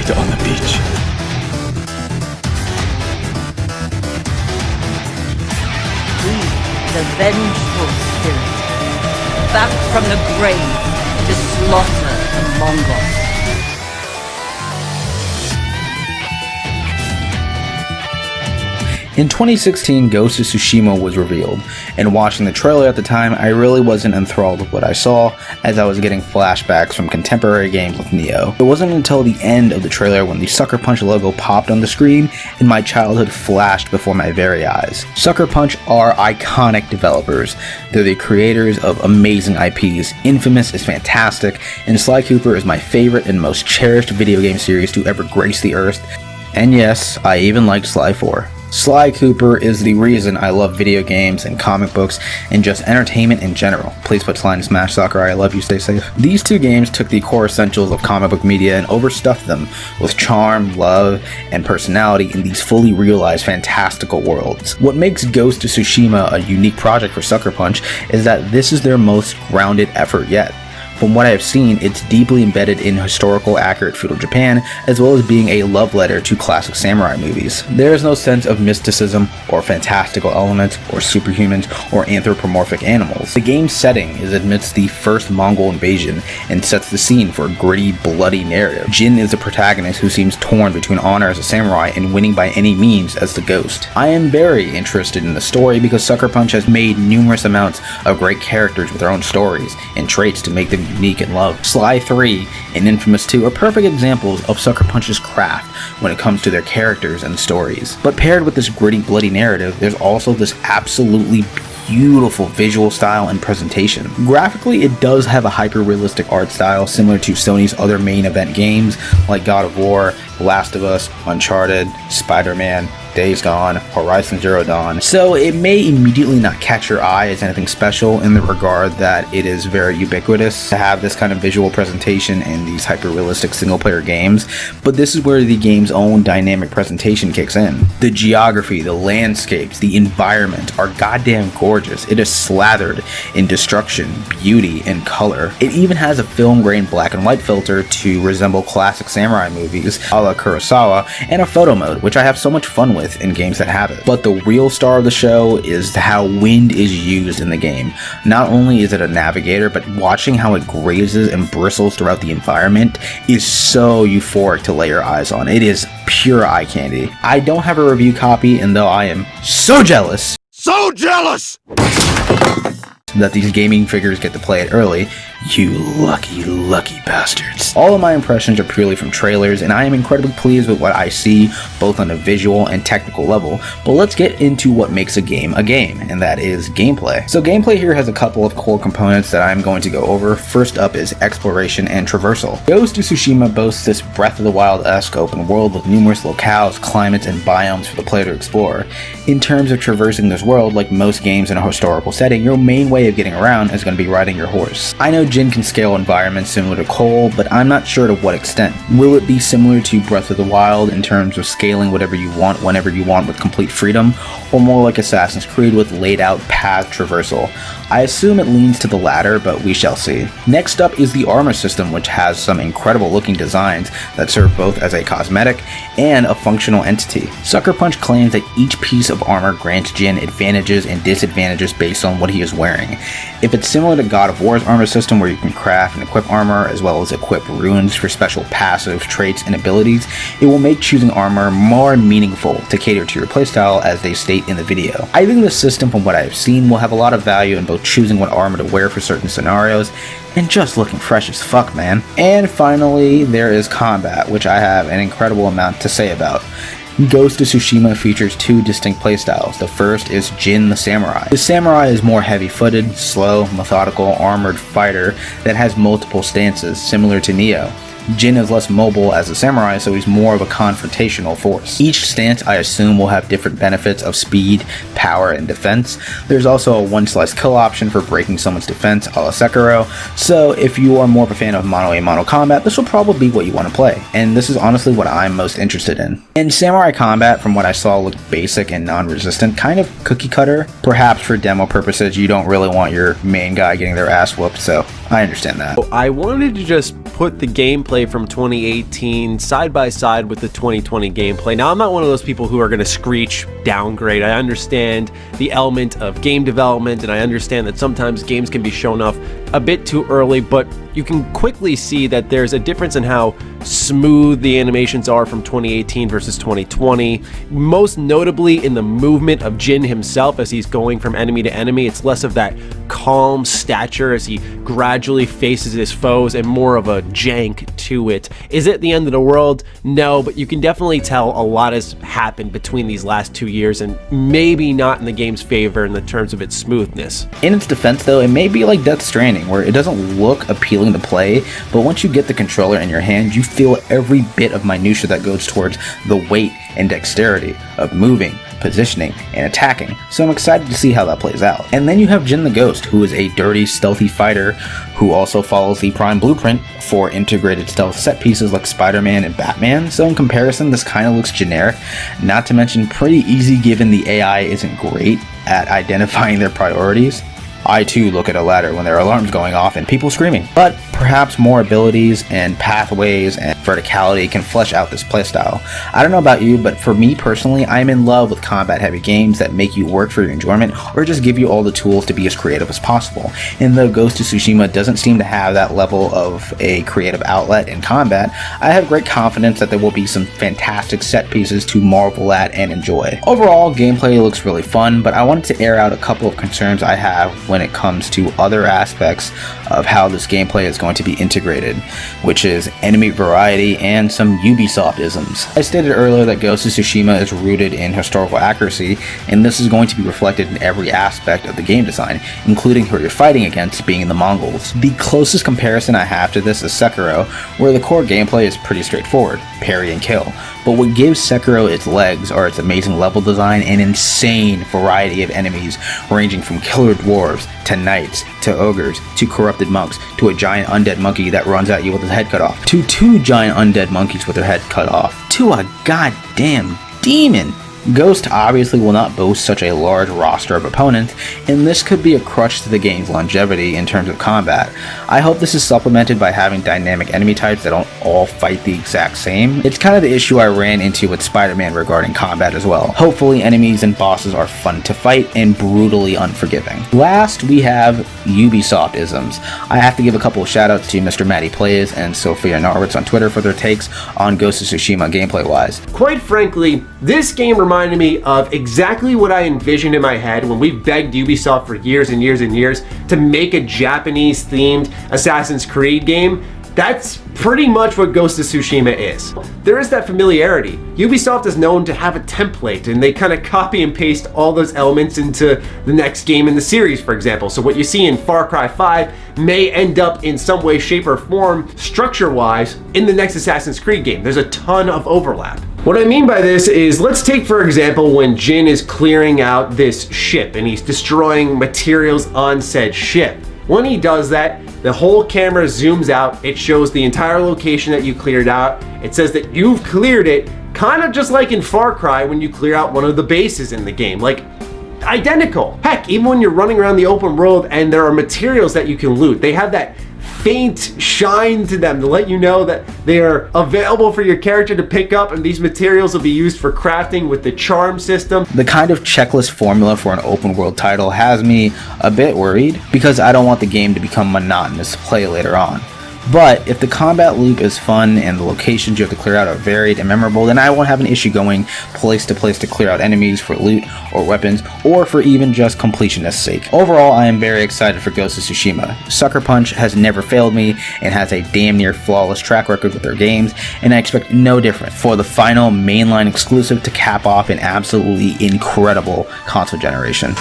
dead on the beach. The vengeful spirit, back from the grave to slaughter the Mongols. In 2016, Ghost of Tsushima was revealed, and watching the trailer at the time, I really wasn't enthralled with what I saw, as I was getting flashbacks from contemporary games with Neo. It wasn't until the end of the trailer when the Sucker Punch logo popped on the screen, and my childhood flashed before my very eyes. Sucker Punch are iconic developers. They're the creators of amazing IPs. Infamous is fantastic, and Sly Cooper is my favorite and most cherished video game series to ever grace the earth. And yes, I even liked Sly 4. Sly Cooper is the reason I love video games and comic books and just entertainment in general. Please put Sly in Smash Soccer. I love you, stay safe. These two games took the core essentials of comic book media and overstuffed them with charm, love, and personality in these fully realized fantastical worlds. What makes Ghost of Tsushima a unique project for Sucker Punch is that this is their most grounded effort yet. From what I have seen, it's deeply embedded in historical accurate feudal Japan, as well as being a love letter to classic samurai movies. There is no sense of mysticism, or fantastical elements, or superhumans, or anthropomorphic animals. The game's setting is amidst the first Mongol invasion, and sets the scene for a gritty, bloody narrative. Jin is the protagonist who seems torn between honor as a samurai and winning by any means as the ghost. I am very interested in the story because Sucker Punch has made numerous amounts of great characters with their own stories and traits to make them unique and loved. Sly 3 and Infamous 2 are perfect examples of Sucker Punch's craft when it comes to their characters and stories. But paired with this gritty, bloody narrative, there's also this absolutely beautiful visual style and presentation. Graphically, it does have a hyper-realistic art style similar to Sony's other main event games like God of War, Last of Us, Uncharted, Spider-Man, Days Gone, Horizon Zero Dawn, so it may immediately not catch your eye as anything special in the regard that it is very ubiquitous to have this kind of visual presentation in these hyper-realistic single-player games, but this is where the game's own dynamic presentation kicks in. The geography, the landscapes, the environment are goddamn gorgeous. It is slathered in destruction, beauty, and color. It even has a film-grain black and white filter to resemble classic samurai movies a la Kurosawa, and a photo mode, which I have so much fun with in games that have it. But the real star of the show is how wind is used in the game. Not only is it a navigator, but watching how it grazes and bristles throughout the environment is so euphoric to lay your eyes on. It is pure eye candy. I don't have a review copy, and though I am so jealous that these gaming figures get to play it early, you lucky bastards. All of my impressions are purely from trailers, and I am incredibly pleased with what I see, both on a visual and technical level, but let's get into what makes a game, and that is gameplay. So gameplay here has a couple of core components that I'm going to go over. First up is exploration and traversal. Ghost of Tsushima boasts this Breath of the Wild-esque open world with numerous locales, climates, and biomes for the player to explore. In terms of traversing this world, like most games in a historical setting, your main way of getting around is going to be riding your horse. I know Jin can scale environments similar to Cole, but I'm not sure to what extent. Will it be similar to Breath of the Wild in terms of scaling whatever you want whenever you want with complete freedom, or more like Assassin's Creed with laid out path traversal? I assume it leans to the latter, but we shall see. Next up is the armor system, which has some incredible looking designs that serve both as a cosmetic and a functional entity. Sucker Punch claims that each piece of armor grants Jin advantages and disadvantages based on what he is wearing. If it's similar to God of War's armor system where you can craft and equip armor as well as equip runes for special passive traits and abilities, it will make choosing armor more meaningful to cater to your playstyle, as they state in the video. I think the system, from what I have seen, will have a lot of value in both choosing what armor to wear for certain scenarios and just looking fresh as fuck, man. And finally, there is combat, which I have an incredible amount to say about. Ghost of Tsushima features two distinct playstyles. The first is Jin the Samurai. The Samurai is more heavy-footed, slow, methodical, armored fighter that has multiple stances, similar to Neo. Jin is less mobile as a samurai, so he's more of a confrontational force. Each stance, I assume, will have different benefits of speed, power, and defense. There's also a one-slice kill option for breaking someone's defense, a la Sekiro, so if you are more of a fan of mono-a-mono combat, this will probably be what you want to play, and this is honestly what I'm most interested in. And samurai combat, from what I saw, looked basic and non-resistant, kind of cookie cutter. Perhaps for demo purposes, you don't really want your main guy getting their ass whooped, so I understand that. I wanted to just put the gameplay from 2018 side by side with the 2020 gameplay. Now, I'm not one of those people who are going to screech downgrade. I understand the element of game development, and I understand that sometimes games can be shown off a bit too early, but you can quickly see that there's a difference in how smooth the animations are from 2018 versus 2020. Most notably in the movement of Jin himself as he's going from enemy to enemy. It's less of that calm stature as he gradually faces his foes and more of a jank to it. Is it the end of the world? No, but you can definitely tell a lot has happened between these last 2 years, and maybe not in the game's favor in the terms of its smoothness. In its defense though, it may be like Death Stranding, where it doesn't look appealing to play, but once you get the controller in your hand, you feel every bit of minutia that goes towards the weight and dexterity of moving, positioning, and attacking, so I'm excited to see how that plays out. And then you have Jin the Ghost, who is a dirty, stealthy fighter who also follows the Prime blueprint for integrated stealth set pieces like Spider-Man and Batman, so in comparison this kind of looks generic, not to mention pretty easy given the AI isn't great at identifying their priorities. I too look at a ladder when there are alarms going off and people screaming, but perhaps more abilities and pathways and verticality can flesh out this playstyle. I don't know about you, but for me personally, I'm in love with combat heavy games that make you work for your enjoyment or just give you all the tools to be as creative as possible. And though Ghost of Tsushima doesn't seem to have that level of a creative outlet in combat, I have great confidence that there will be some fantastic set pieces to marvel at and enjoy. Overall, gameplay looks really fun, but I wanted to air out a couple of concerns I have when it comes to other aspects of how this gameplay is going to be integrated, which is enemy variety and some Ubisoft-isms. I stated earlier that Ghost of Tsushima is rooted in historical accuracy, and this is going to be reflected in every aspect of the game design, including who you're fighting against being the Mongols. The closest comparison I have to this is Sekiro, where the core gameplay is pretty straightforward, parry and kill. But what gives Sekiro its legs are its amazing level design and insane variety of enemies, ranging from killer dwarves, to knights, to ogres, to corrupted monks, to a giant undead monkey that runs at you with his head cut off, to 2 giant undead monkeys with their head cut off, to a goddamn demon. Ghost obviously will not boast such a large roster of opponents, and this could be a crutch to the game's longevity in terms of combat. I hope this is supplemented by having dynamic enemy types that don't all fight the exact same. It's kind of the issue I ran into with Spider-Man regarding combat as well. Hopefully enemies and bosses are fun to fight and brutally unforgiving. Last, we have Ubisoft-isms. I have to give a couple of shoutouts to Mr. Matty Plays and Sophia Norwitz on Twitter for their takes on Ghost of Tsushima gameplay-wise. Quite frankly, this game reminded me of exactly what I envisioned in my head when we begged Ubisoft for years and years and years to make a Japanese-themed Assassin's Creed game. That's pretty much what Ghost of Tsushima is. There is that familiarity. Ubisoft is known to have a template, and they kind of copy and paste all those elements into the next game in the series, for example. So what you see in Far Cry 5 may end up in some way, shape, or form, structure-wise, in the next Assassin's Creed game. There's a ton of overlap. What I mean by this is, let's take for example when Jin is clearing out this ship and he's destroying materials on said ship. When he does that, the whole camera zooms out, it shows the entire location that you cleared out, it says that you've cleared it, kind of just like in Far Cry when you clear out one of the bases in the game, like identical. Heck, even when you're running around the open world and there are materials that you can loot, they have that faint shine to them to let you know that they are available for your character to pick up, and these materials will be used for crafting with the charm system. The kind of checklist formula for an open world title has me a bit worried because I don't want the game to become monotonous to play later on. But if the combat loop is fun and the locations you have to clear out are varied and memorable, then I won't have an issue going place to place to clear out enemies for loot or weapons, or for even just completionist's sake. Overall, I am very excited for Ghost of Tsushima. Sucker Punch has never failed me and has a damn near flawless track record with their games, and I expect no different for the final mainline exclusive to cap off an absolutely incredible console generation.